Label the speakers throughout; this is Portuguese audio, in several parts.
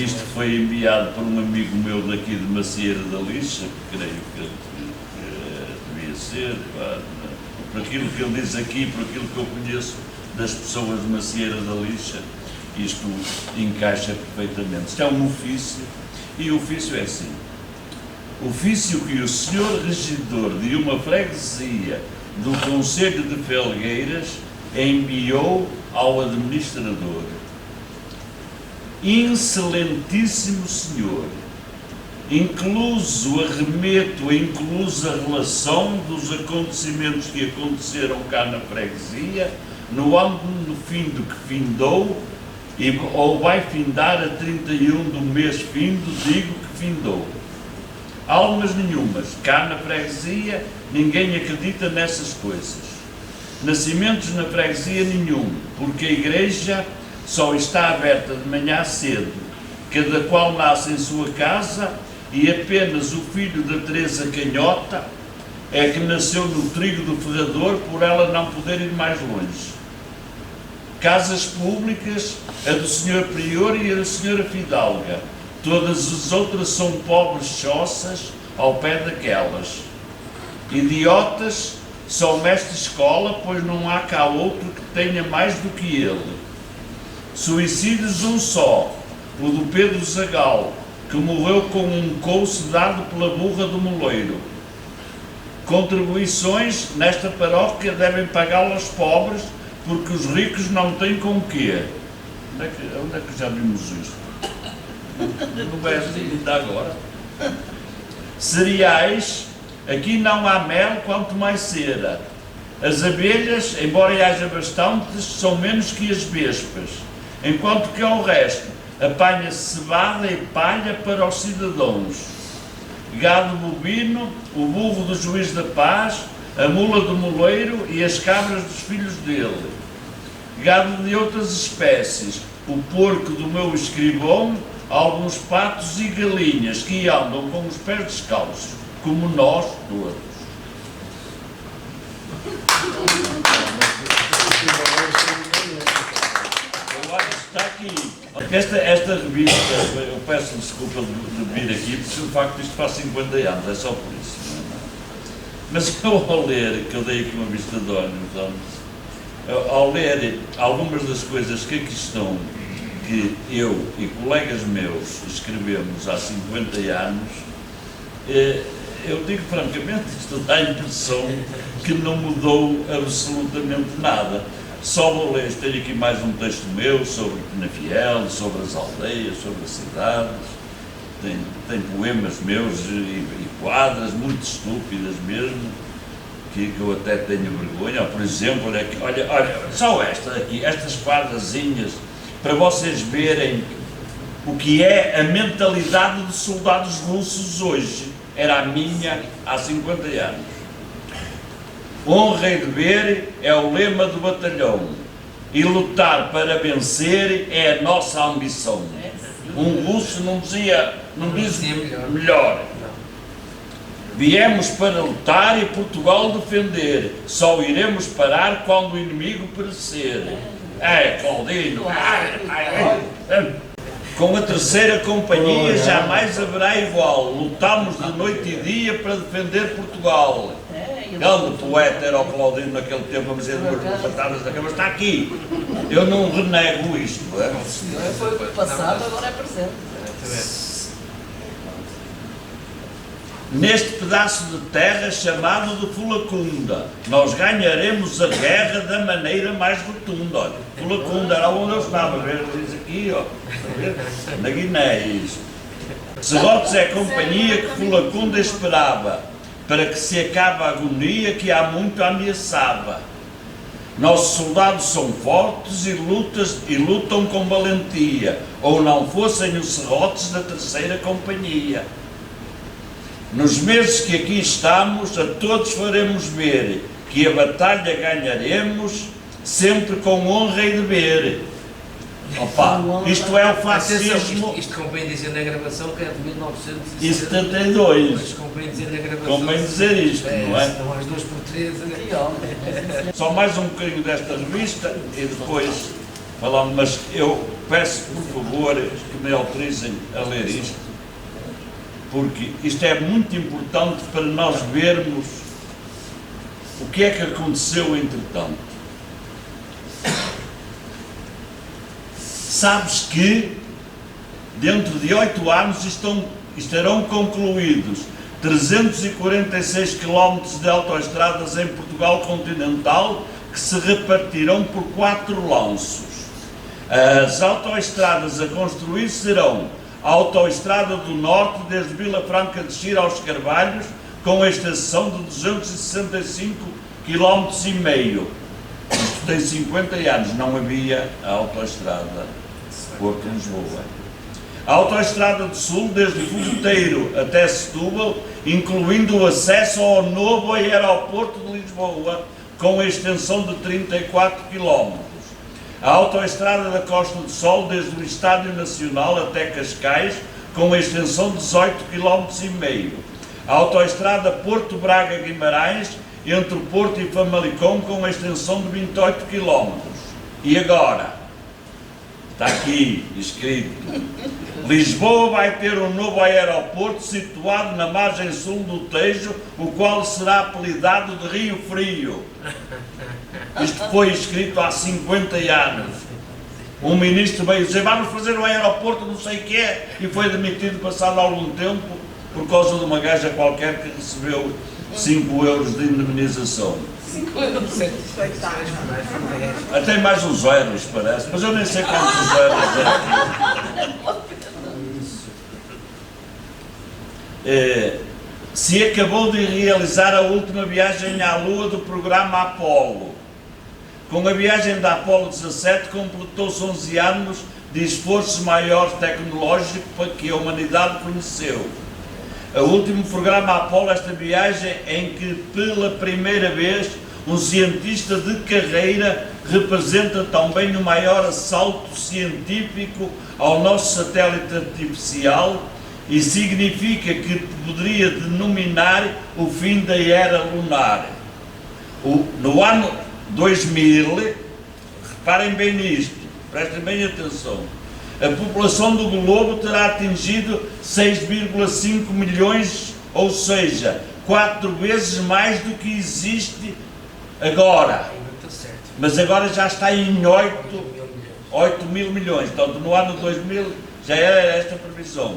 Speaker 1: isto foi enviado por um amigo meu daqui de Macieira da Lixa, creio que devia ser, por aquilo que ele diz aqui, por aquilo que eu conheço das pessoas de Macieira da Lixa, isto encaixa perfeitamente. Isto é um ofício, e o ofício é assim: ofício que o senhor regidor de uma freguesia do concelho de Felgueiras enviou ao administrador. Excelentíssimo senhor, incluso a inclusa relação dos acontecimentos que aconteceram cá na freguesia, no ano no fim do que findou, ou vai findar a 31 do mês findo, digo que findou. Almas nenhumas, cá na freguesia, ninguém acredita nessas coisas. Nascimentos na freguesia nenhum, porque a igreja só está aberta de manhã cedo, cada qual nasce em sua casa, e apenas o filho da Teresa Canhota é que nasceu no trigo do ferrador, por ela não poder ir mais longe. Casas públicas, a do senhor prior e a da senhora fidalga, todas as outras são pobres choças ao pé daquelas. Idiotas, só o mestre de escola, pois não há cá outro que tenha mais do que ele. Suicídios um só, o do Pedro Zagal, que morreu com um couce dado pela burra do moleiro. Contribuições nesta paróquia devem pagá-las aos pobres, porque os ricos não têm com o quê? Onde é que já vimos isto? Não é assim ainda agora. Cereais, aqui não há mel, quanto mais cera. As abelhas, embora haja bastantes, são menos que as vespas, enquanto que ao resto apanha-se cevada e palha para os cidadãos. Gado bovino, o burro do juiz da paz, a mula do moleiro e as cabras dos filhos dele. Gado de outras espécies, o porco do meu escrivão, alguns patos e galinhas que andam com os pés descalços, como nós todos. Eu acho que está aqui. Esta revista, eu peço desculpa de vir aqui, porque de facto isto faz 50 anos, é só por isso. Mas eu ao ler, que eu dei aqui uma vista de olhos, ao ler algumas das coisas que aqui estão, que eu e colegas meus escrevemos há 50 anos, eu digo francamente, isto dá a impressão que não mudou absolutamente nada. Só vou ler, tenho aqui mais um texto meu sobre Penafiel, sobre as aldeias, sobre as cidades, tem poemas meus e quadras muito estúpidas mesmo, que eu até tenho vergonha. Por exemplo, olha, só esta aqui, estas quadrazinhas, para vocês verem o que é a mentalidade dos soldados russos hoje. Era a minha há 50 anos. Honra e dever é o lema do batalhão, e lutar para vencer é a nossa ambição. Um russo não diz melhor. Viemos para lutar e Portugal defender, só iremos parar quando o inimigo perecer. Claudino! Com a terceira companhia jamais haverá igual, lutamos de noite e dia para defender Portugal. Grande poeta era o Claudino naquele tempo a dizer duas patadas da cama, está aqui. Eu não renego isto.
Speaker 2: Foi passado, agora é presente.
Speaker 1: Neste pedaço de terra chamado de Fulacunda, nós ganharemos a guerra da maneira mais rotunda. Olha, Fulacunda era onde eu estava, diz aqui, ó, na Guiné, isso. Serrotes é a companhia que Fulacunda esperava, para que se acabe a agonia que há muito ameaçava. Nossos soldados são fortes e lutam com valentia, ou não fossem os serrotes da terceira companhia. Nos meses que aqui estamos, a todos faremos ver que a batalha ganharemos, sempre com honra e dever. Opa, isto é o fascismo.
Speaker 3: Isto convém dizer na gravação que é de
Speaker 1: 1972.
Speaker 3: Mas convém dizer na gravação.
Speaker 1: Convém dizer isto, não é?
Speaker 3: Estão às 2 por 3.
Speaker 1: Só mais um bocadinho desta revista e depois falando, mas eu peço, por favor, que me autorizem a ler isto, porque isto é muito importante para nós vermos o que é que aconteceu entretanto. Sabes que dentro de 8 anos estarão concluídos 346 km de autoestradas em Portugal continental, que se repartirão por 4 lanços. As autoestradas a construir serão a Autoestrada do Norte, desde Vila Franca de Xira aos Carvalhos, com a extensão de 265 km e meio. Isto tem 50 anos, não havia a autoestrada Porto-Lisboa. A Autoestrada do Sul, desde Fogoteiro até Setúbal, incluindo o acesso ao novo aeroporto de Lisboa, com a extensão de 34 km. A Autoestrada da Costa do Sol, desde o Estádio Nacional até Cascais, com a extensão de 18 km e meio. A Autoestrada Porto Braga-Guimarães, entre o Porto e Famalicão, com a extensão de 28 km. E agora, está aqui escrito, Lisboa vai ter um novo aeroporto situado na margem sul do Tejo, o qual será apelidado de Rio Frio. Isto foi escrito há 50 anos. Um ministro veio dizer, vamos fazer um aeroporto, não sei o que é, e foi demitido passado algum tempo, por causa de uma gaja qualquer que recebeu 5 euros de indemnização.
Speaker 2: 5 euros.
Speaker 1: Até mais uns zeros, parece, mas eu nem sei quantos zeros é. Se acabou de realizar a última viagem à Lua do programa Apolo. Com a viagem da Apolo 17 completou-se 11 anos de esforço maior tecnológico que a humanidade conheceu. O último programa Apolo, esta viagem em que pela primeira vez um cientista de carreira representa também o maior assalto científico ao nosso satélite artificial e significa que poderia denominar o fim da era lunar. No ano 2000, reparem bem nisto, prestem bem atenção, a população do globo terá atingido 6,5 milhões, ou seja, 4 vezes mais do que existe agora. Mas agora já está em 8 mil milhões. Portanto, no ano 2000 já era esta previsão.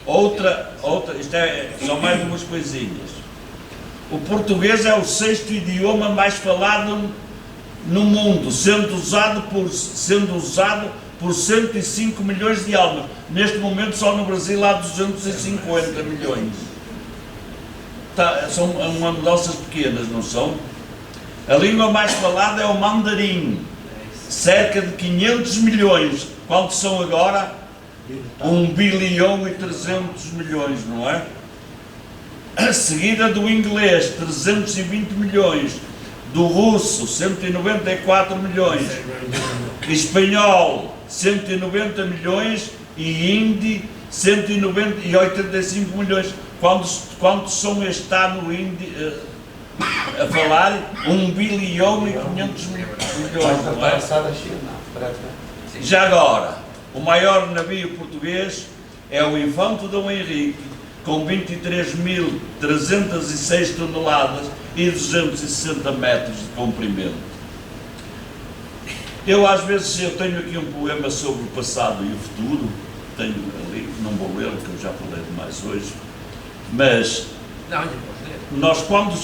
Speaker 1: Outra, são mais umas coisinhas. O português é o 6º idioma mais falado no mundo, sendo usado por 105 milhões de almas. Neste momento só no Brasil há 250 milhões. São mudanças pequenas, não são? A língua mais falada é o mandarim, cerca de 500 milhões. Quantos são agora? 1 bilhão e 300 milhões, não é? A seguida do inglês, 320 milhões. Do russo, 194 milhões. Espanhol, 190 milhões. E hindi, 185 milhões. Quantos são este ano a falar? 1 bilhão e 500 milhões. Não é? Já agora, o maior navio português é o Infante Dom Henrique, com 23.306 toneladas e 260 metros de comprimento. Às vezes tenho aqui um poema sobre o passado e o futuro, tenho ali, não vou ler, porque eu já falei demais hoje, mas nós quando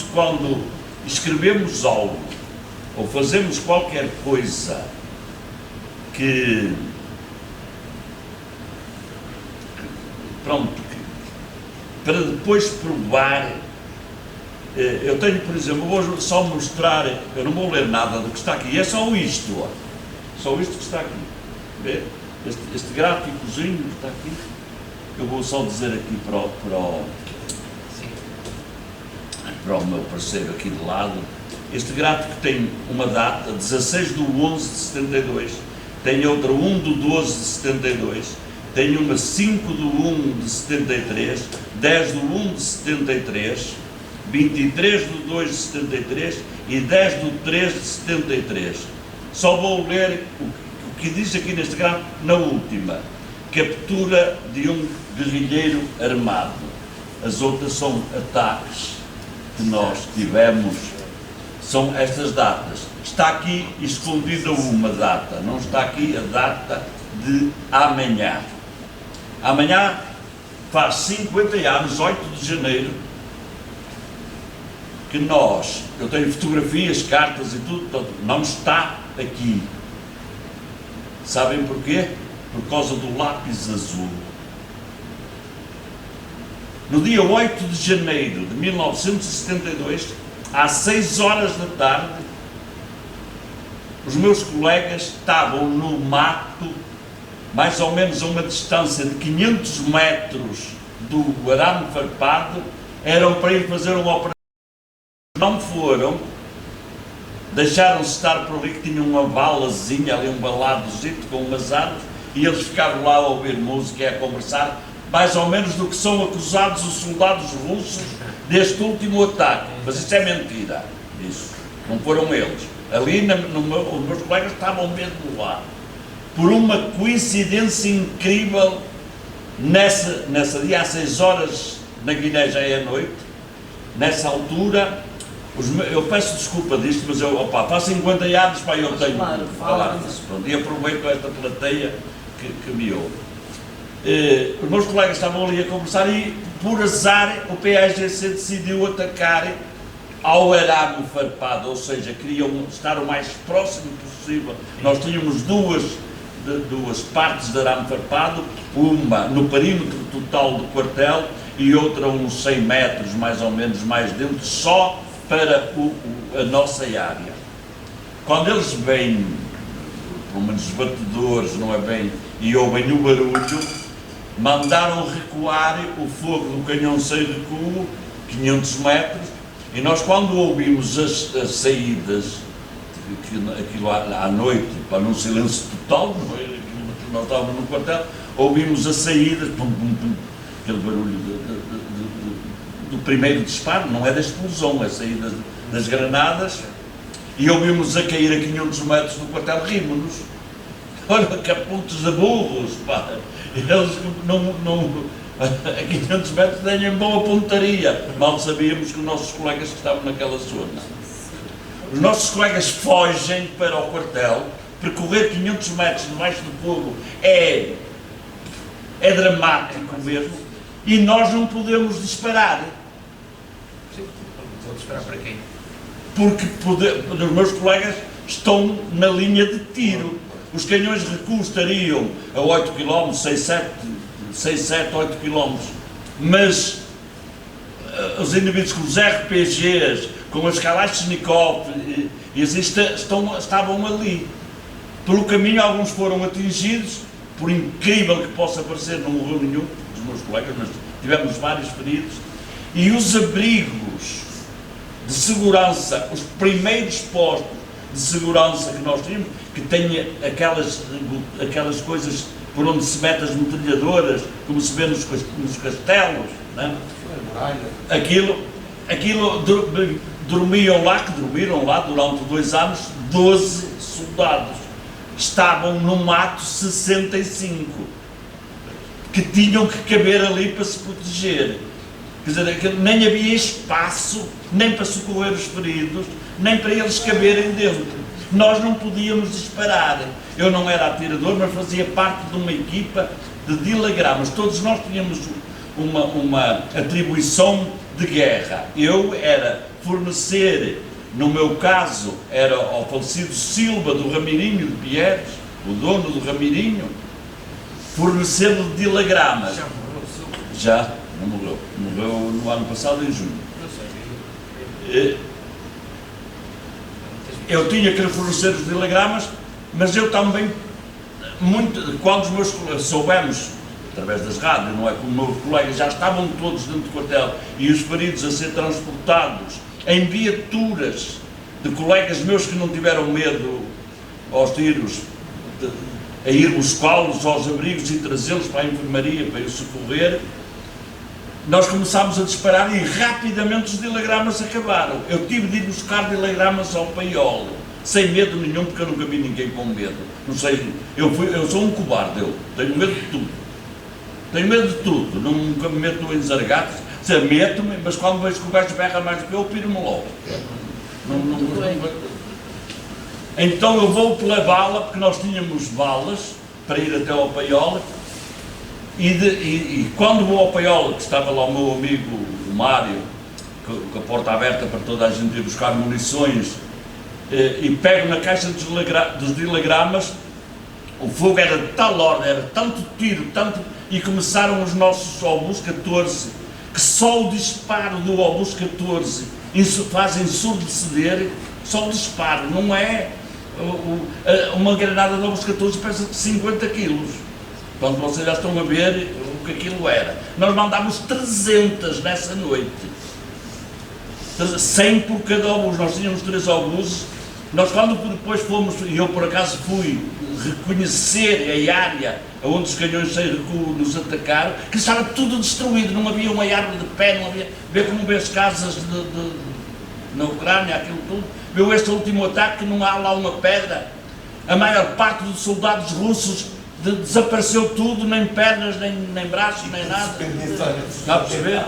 Speaker 1: escrevemos algo, ou fazemos qualquer coisa que para depois provar, eu tenho, por exemplo, vou só mostrar, eu não vou ler nada do que está aqui, é só isto, ó, só isto que está aqui, vê? Este gráficozinho que está aqui, eu vou só dizer aqui para o meu parceiro aqui de lado, este gráfico tem uma data, 16 de 11 de 72, tem outra 1 de 12 de 72, tem uma 5 de 1 de 73, 10 de 1 de 73, 23 de 2 de 73 e 10 de 3 de 73. Só vou ler o que diz aqui neste gráfico, na última, captura de um guerrilheiro armado. As outras são ataques que nós tivemos, são estas datas. Está aqui escondida uma data, não está aqui a data de amanhã. Amanhã faz 50 anos, 8 de janeiro, que nós, eu tenho fotografias, cartas e tudo, não está aqui. Sabem porquê? Por causa do lápis azul. No dia 8 de janeiro de 1972, às 6 horas da tarde, os meus colegas estavam no mato, mais ou menos a uma distância de 500 metros do arame farpado, eram para ir fazer uma operação. Não foram, deixaram-se estar por ali, que tinham uma balazinha ali, um baladozito com umas árvores, e eles ficaram lá a ouvir música e a conversar, mais ou menos do que são acusados os soldados russos deste último ataque. Mas isso é mentira, isso, não foram eles. Ali, os meus colegas estavam mesmo lá. Por uma coincidência incrível, nessa dia, às 6 horas, na Guiné já é à noite, nessa altura, eu peço desculpa disto, mas faz 50 anos, pá, eu tenho
Speaker 2: claro,
Speaker 1: que falar disso, e aproveito esta plateia que me ouve. Os meus colegas estavam ali a conversar e, por azar, o PAGC decidiu atacar ao arame farpado, ou seja, queriam estar o mais próximo possível. Nós tínhamos duas partes de arame farpado, uma no perímetro total do quartel e outra uns 100 metros, mais ou menos, mais dentro, só para a nossa área. Quando eles vêm, pelo menos os batedores, não é bem, e ouvem o barulho, mandaram recuar o fogo do canhão sem recuo, 500 metros, e nós, quando ouvimos as saídas, aquilo à noite, para num silêncio total, nós estávamos no quartel, ouvimos as saídas, pum, pum, pum, aquele barulho do primeiro disparo, não é da explosão, é a saída das granadas, e ouvimos a cair a 500 metros do quartel, rimos-nos. Olha, caputos de burros, pá, eles a 500 metros têm boa pontaria. Mal sabíamos que os nossos colegas que estavam naquela zona. Os nossos colegas fogem para o quartel, percorrer 500 metros debaixo do fogo é dramático mesmo, e nós não podemos disparar.
Speaker 3: Sim, vou disparar para quem?
Speaker 1: Porque os meus colegas estão na linha de tiro. Os canhões de recuo estariam a 8 km, 6, 7, 8 km, mas os indivíduos com os RPGs, com as Kalashnikov, estavam ali. Pelo caminho, alguns foram atingidos, por incrível que possa parecer, não morreu nenhum dos meus colegas, mas tivemos vários feridos, e os abrigos de segurança, os primeiros postos de segurança que nós tínhamos, que têm aquelas coisas por onde se metem as metralhadoras, como se vê nos castelos, não é? Aquilo dormiram lá durante 2 anos, 12 soldados. Estavam no mato 65, que tinham que caber ali para se proteger. Quer dizer, nem havia espaço, nem para socorrer os feridos, nem para eles caberem dentro. Nós não podíamos disparar. Eu não era atirador, mas fazia parte de uma equipa de dilagramas. Todos nós tínhamos uma atribuição de guerra. Eu era fornecer, no meu caso, era ao falecido Silva do Ramirinho de Pierres, o dono do Ramirinho, fornecer-lhe dilagramas.
Speaker 3: Já morreu o Silva?
Speaker 1: Já, não morreu. Morreu no ano passado, em junho.
Speaker 3: Eu sei.
Speaker 1: Eu tinha que lhe fornecer os dilagramas, mas eu também, quando os meus colegas soubemos, através das rádios, não é, como meus colegas já estavam todos dentro do quartel e os feridos a ser transportados em viaturas de colegas meus que não tiveram medo aos tiros, a ir buscá-los aos abrigos e trazê-los para a enfermaria para os socorrer, nós começámos a disparar e rapidamente os dilagramas acabaram. Eu tive de ir buscar dilagramas ao Paiol, sem medo nenhum, porque eu nunca vi ninguém com medo. Não sei, eu sou um cobarde, eu tenho medo de tudo. Tenho medo de tudo, nunca me meto em zargatos, se meto-me, mas quando vejo que o gajo berra mais do que eu piro-me logo. Então eu vou pela bala, porque nós tínhamos balas para ir até ao Paiola, e quando vou ao Paiola, que estava lá o meu amigo o Mário, com a porta aberta para toda a gente ir buscar munições, e pego na caixa dos dilagramas, o fogo era de tal ordem, era tanto tiro, e começaram os nossos obus 14, que só o disparo do obus 14 faz ensurdeceder, só o disparo, não é uma granada de obus 14 pesa 50 quilos. Quando vocês já estão a ver o que aquilo era. Nós mandámos 300 nessa noite, 100 por cada obus, nós tínhamos 3 obuses. Nós quando depois fomos, e eu por acaso fui reconhecer a área onde os canhões sem recuo nos atacaram, que estava tudo destruído, não havia uma árvore de pé, não havia, vê como vê as casas na Ucrânia, aquilo tudo, viu este último ataque, não há lá uma pedra, a maior parte dos soldados russos desapareceu tudo, nem pernas, nem braços, nem nada, está a perceber?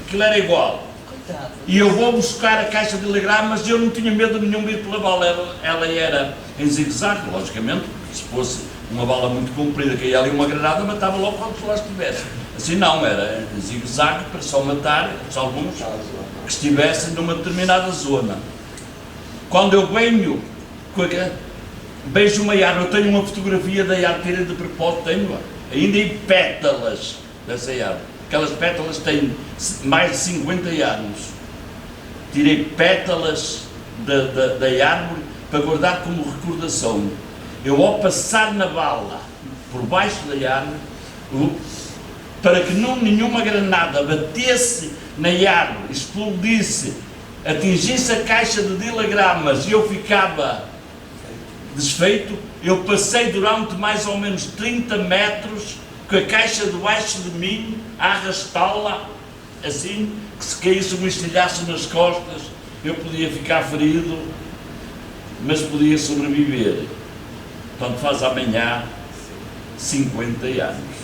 Speaker 1: Aquilo era igual. E eu vou buscar a caixa de dilagramas e eu não tinha medo nenhum de ir pela bala, ela era em zigue-zague, logicamente, se fosse uma bala muito comprida, que ia ali uma granada, matava logo quando lá estivesse. Assim não, era em zigue-zague para só matar alguns que estivessem numa determinada zona. Quando eu venho, vejo uma árvore, eu tenho uma fotografia da árvore, tirei de propósito, tenho ainda em pétalas dessa árvore. Aquelas pétalas têm mais de 50 anos. Tirei pétalas da árvore para guardar como recordação. Eu, ao passar na bala por baixo da árvore, para que nenhuma granada batesse na árvore, explodisse, atingisse a caixa de dilagramas e eu ficava desfeito, eu passei durante mais ou menos 30 metros com a caixa debaixo de mim, a arrastá-la, assim, que se caísse um estilhaço nas costas, eu podia ficar ferido, mas podia sobreviver. Portanto, faz amanhã 50 anos.